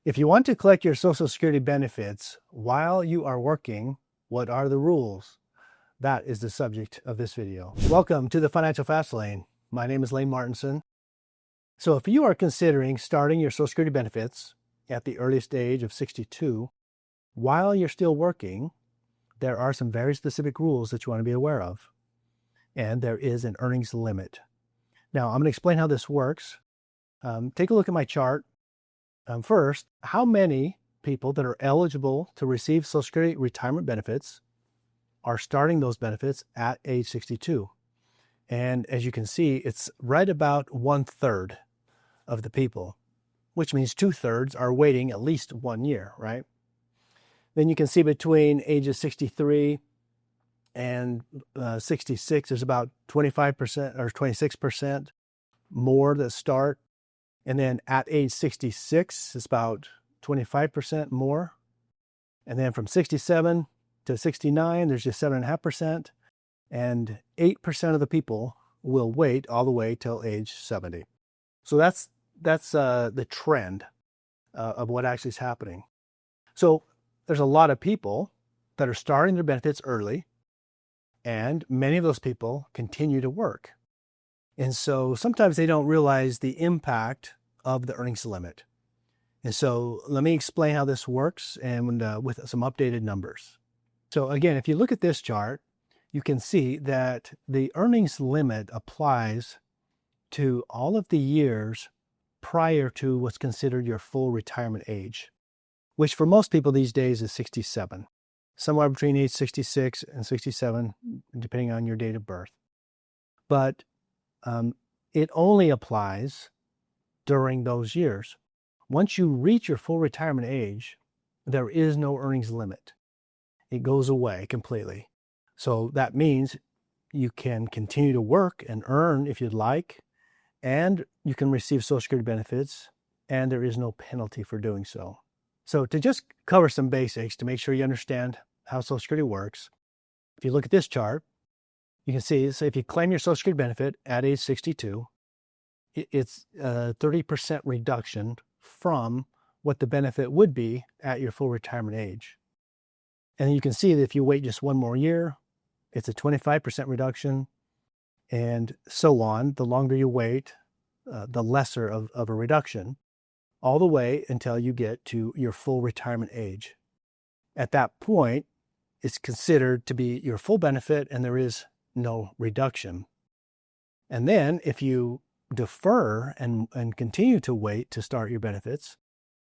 If you want to collect your Social Security benefits while you are working, what are the rules? That is the subject of this video. Welcome to the Financial Fast Lane. My name is Lane Martinson. So if you are considering starting your Social Security benefits at the earliest age of 62, while you're still working, there are some very specific rules that you want to be aware of. And there is an earnings limit. Now, I'm going to explain how this works. Take a look at my chart. First, how many people that are eligible to receive Social Security retirement benefits are starting those benefits at age 62? And as you can see, it's right about 1/3 of the people, which means 2/3 are waiting at least 1 year, right? Then you can see between ages 63 and 66, there's about 25% or 26% more that start. And then at age 66, it's about 25% more. And then from 67 to 69, there's just 7.5%. And 8% of the people will wait all the way till age 70. So that's the trend of what actually is happening. So there's a lot of people that are starting their benefits early, and many of those people continue to work. And so sometimes they don't realize the impact of the earnings limit. And so let me explain how this works and with some updated numbers. So again, if you look at this chart, you can see that the earnings limit applies to all of the years prior to what's considered your full retirement age, which for most people these days is 67, somewhere between age 66 and 67, depending on your date of birth. But it only applies during those years. Once you reach your full retirement age, there is no earnings limit. It goes away completely. So that means you can continue to work and earn if you'd like, and you can receive Social Security benefits, and there is no penalty for doing so. So to just cover some basics to make sure you understand how Social Security works, if you look at this chart, you can see, so if you claim your Social Security benefit at age 62, it's a 30% reduction from what the benefit would be at your full retirement age. And you can see that if you wait just 1 more year, it's a 25% reduction, and so on. The longer you wait, the lesser of a reduction, all the way until you get to your full retirement age. At that point, it's considered to be your full benefit and there is no reduction. And then if you defer and continue to wait to start your benefits,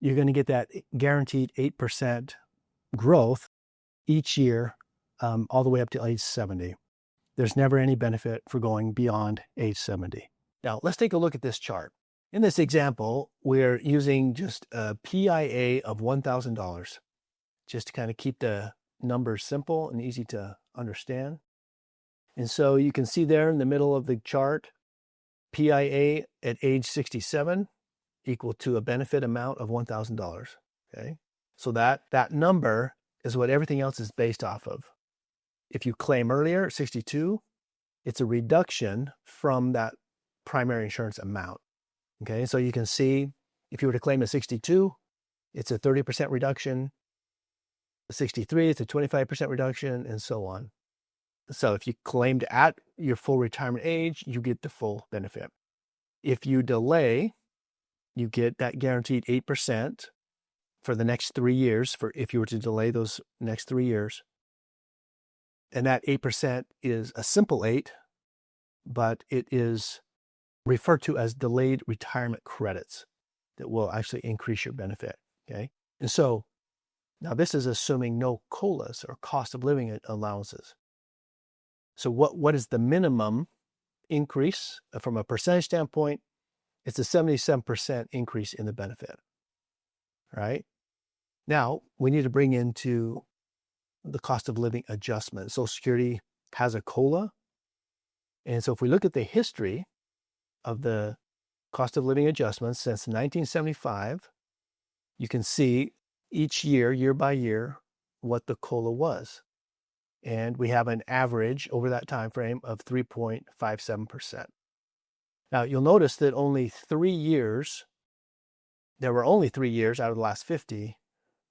you're going to get that guaranteed 8% growth each year, all the way up to age 70. There's never any benefit for going beyond age 70. Now, let's take a look at this chart. In this example, we're using just a PIA of $1,000, just to kind of keep the numbers simple and easy to understand. And so you can see there in the middle of the chart, PIA at age 67 equal to a benefit amount of $1,000. Okay, so that number is what everything else is based off of. If you claim earlier at 62, it's a reduction from that primary insurance amount. Okay, so you can see if you were to claim at 62, it's a 30% reduction. 63, it's a 25% reduction, and so on. So if you claimed at your full retirement age, you get the full benefit. If you delay, you get that guaranteed 8% for the next 3 years, for if you were to delay those next 3 years. And that 8% is a simple 8, but it is referred to as delayed retirement credits that will actually increase your benefit. Okay. And so now this is assuming no COLAs or cost of living allowances. So what is the minimum increase from a percentage standpoint? It's a 77% increase in the benefit, right? Now we need to bring into the cost of living adjustment. Social Security has a COLA. And so if we look at the history of the cost of living adjustments since 1975, you can see each year, year by year, what the COLA was. And we have an average over that time frame of 3.57%. Now, you'll notice that only 3 years there were only 3 years out of the last 50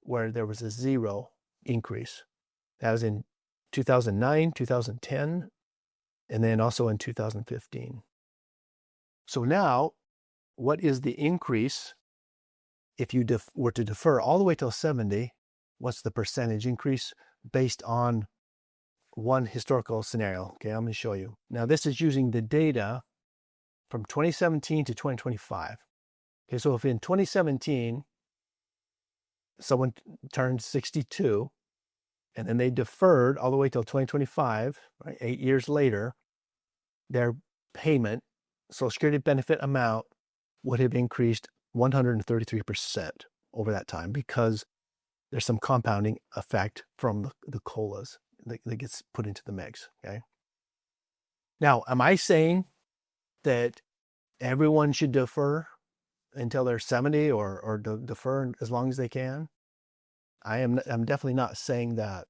where there was a zero increase. That was in 2009, 2010, and then also in 2015. So now, what is the increase if you were to defer all the way till 70? What's the percentage increase based on one historical scenario? Okay, I'm going to show you. Now, this is using the data from 2017 to 2025. Okay, so if in 2017, someone turned 62, and then they deferred all the way till 2025, right, 8 years later, their payment, Social Security benefit amount, would have increased 133% over that time, because there's some compounding effect from the COLAs that gets put into the mix, okay? Now, am I saying that everyone should defer until they're 70 or defer as long as they can? I'm definitely not saying that.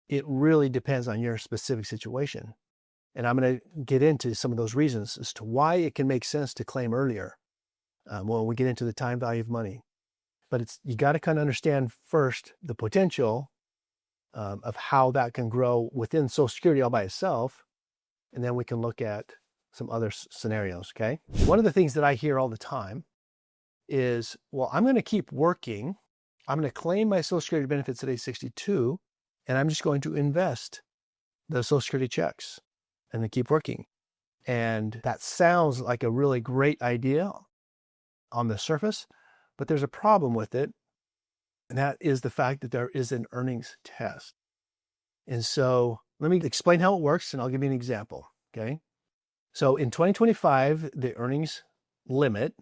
It really depends on your specific situation. And I'm going to get into some of those reasons as to why it can make sense to claim earlier when we get into the time value of money. But you got to kind of understand first the potential of how that can grow within Social Security all by itself. And then we can look at some other scenarios, okay? One of the things that I hear all the time is, well, I'm going to keep working. I'm going to claim my Social Security benefits at age 62, and I'm just going to invest the Social Security checks and then keep working. And that sounds like a really great idea on the surface, but there's a problem with it. And that is the fact that there is an earnings test. And so let me explain how it works, and I'll give you an example, okay? So in 2025, the earnings limit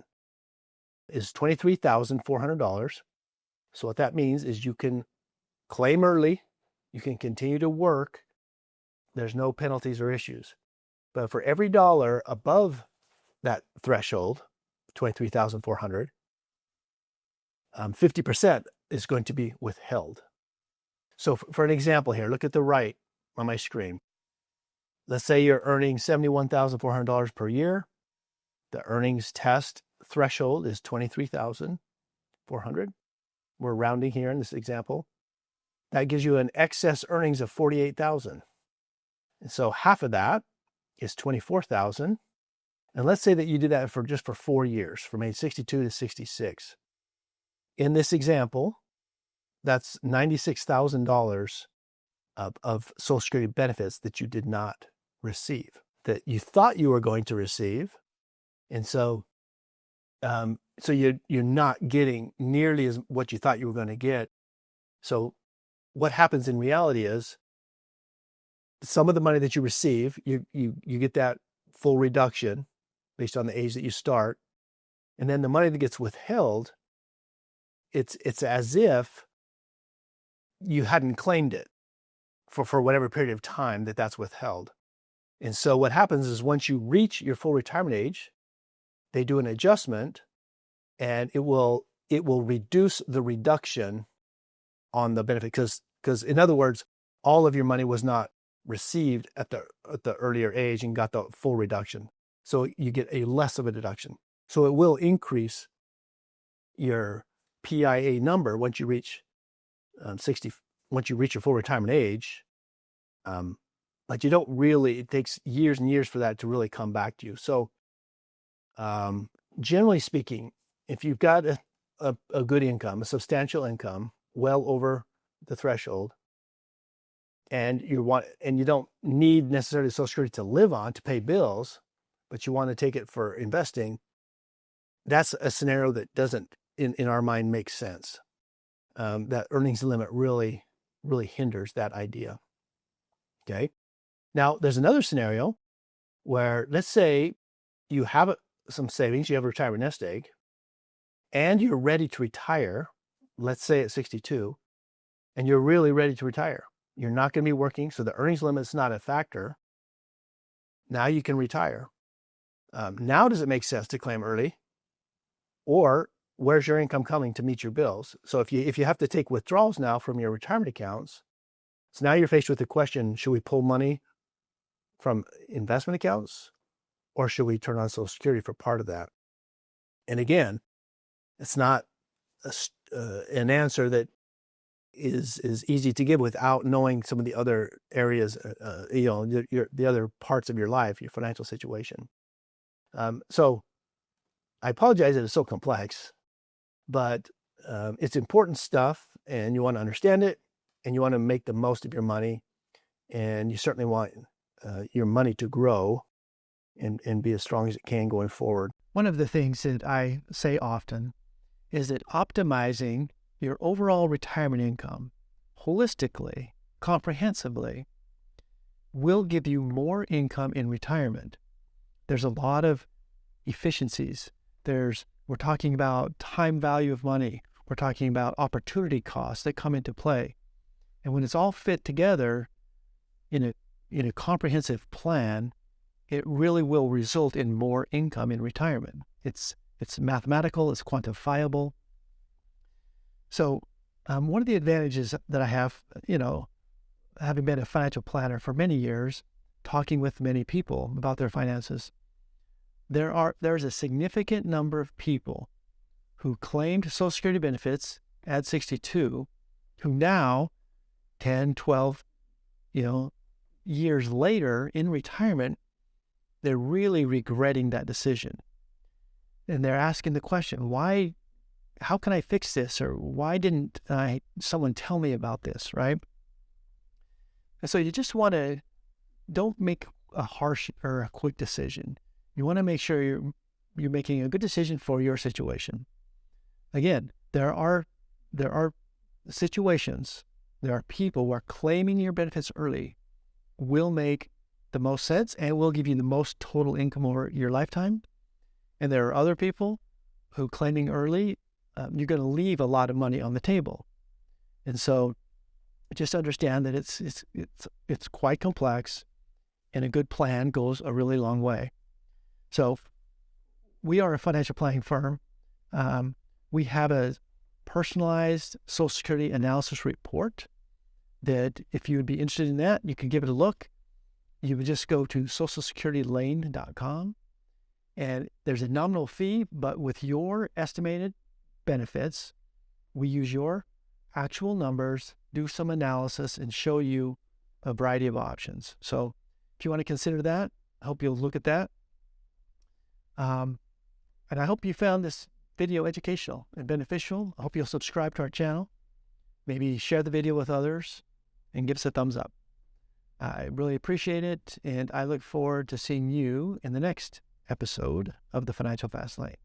is $23,400. So what that means is you can claim early, you can continue to work, there's no penalties or issues. But for every dollar above that threshold, 23,400, 50% is going to be withheld. So for an example here, look at the right on my screen. Let's say you're earning $71,400 per year. The earnings test threshold is $23,400. We're rounding here in this example. That gives you an excess earnings of $48,000. And so half of that is $24,000. And let's say that you did that for just 4 years, from age 62 to 66. In this example, that's $96,000 of Social Security benefits that you did not receive, that you thought you were going to receive. And so you're not getting nearly as what you thought you were going to get. So what happens in reality is some of the money that you receive, you get that full reduction based on the age that you start. And then the money that gets withheld, it's as if you hadn't claimed it for whatever period of time that's withheld. And so what happens is once you reach your full retirement age, they do an adjustment, and it will reduce the reduction on the benefit, because in other words, all of your money was not received at the earlier age and got the full reduction. So you get a less of a deduction. So it will increase your PIA number once you reach 60. Once you reach your full retirement age, but you don't really. It takes years and years for that to really come back to you. So, generally speaking, if you've got a good income, a substantial income, well over the threshold, and you don't need necessarily Social Security to live on to pay bills, but you want to take it for investing, that's a scenario that doesn't, in our mind, make sense. That earnings limit really hinders that idea. Okay. Now, there's another scenario where, let's say you have some savings, you have a retirement nest egg, and you're ready to retire, let's say at 62, and you're really ready to retire. You're not going to be working, so the earnings limit is not a factor. Now you can retire. Now does it make sense to claim early? Or where's your income coming to meet your bills? So if you have to take withdrawals now from your retirement accounts, so now you're faced with the question, should we pull money from investment accounts, or should we turn on Social Security for part of that? And again, It's not an answer that is easy to give without knowing some of the other areas, the other parts of your life, your financial situation. So I apologize that it's so complex, but it's important stuff, and you want to understand it, and you want to make the most of your money, and you certainly want your money to grow and be as strong as it can going forward. One of the things that I say often is that optimizing your overall retirement income holistically, comprehensively, will give you more income in retirement. There's a lot of efficiencies. We're talking about time value of money. We're talking about opportunity costs that come into play. And when it's all fit together in a comprehensive plan, it really will result in more income in retirement. It's mathematical, it's quantifiable. So one of the advantages that I have, having been a financial planner for many years, talking with many people about their finances, there's a significant number of people who claimed Social Security benefits at 62, who now, 10, 12, years later in retirement, they're really regretting that decision. And they're asking the question, how can I fix this? Or why didn't someone tell me about this, right? And so you just don't make a harsh or a quick decision. You want to make sure you're making a good decision for your situation. Again, there are situations, there are people where claiming your benefits early will make the most sense and will give you the most total income over your lifetime. And there are other people who claiming early, you're going to leave a lot of money on the table. And so just understand that it's quite complex, and a good plan goes a really long way. So we are a financial planning firm. We have a personalized Social Security analysis report that if you would be interested in that, you can give it a look. You would just go to socialsecuritylane.com, and there's a nominal fee, but with your estimated benefits, we use your actual numbers, do some analysis, and show you a variety of options. So if you want to consider that, I hope you'll look at that. And I hope you found this video educational and beneficial. I hope you'll subscribe to our channel, maybe share the video with others, and give us a thumbs up. I really appreciate it, and I look forward to seeing you in the next episode of the Financial Fast Lane.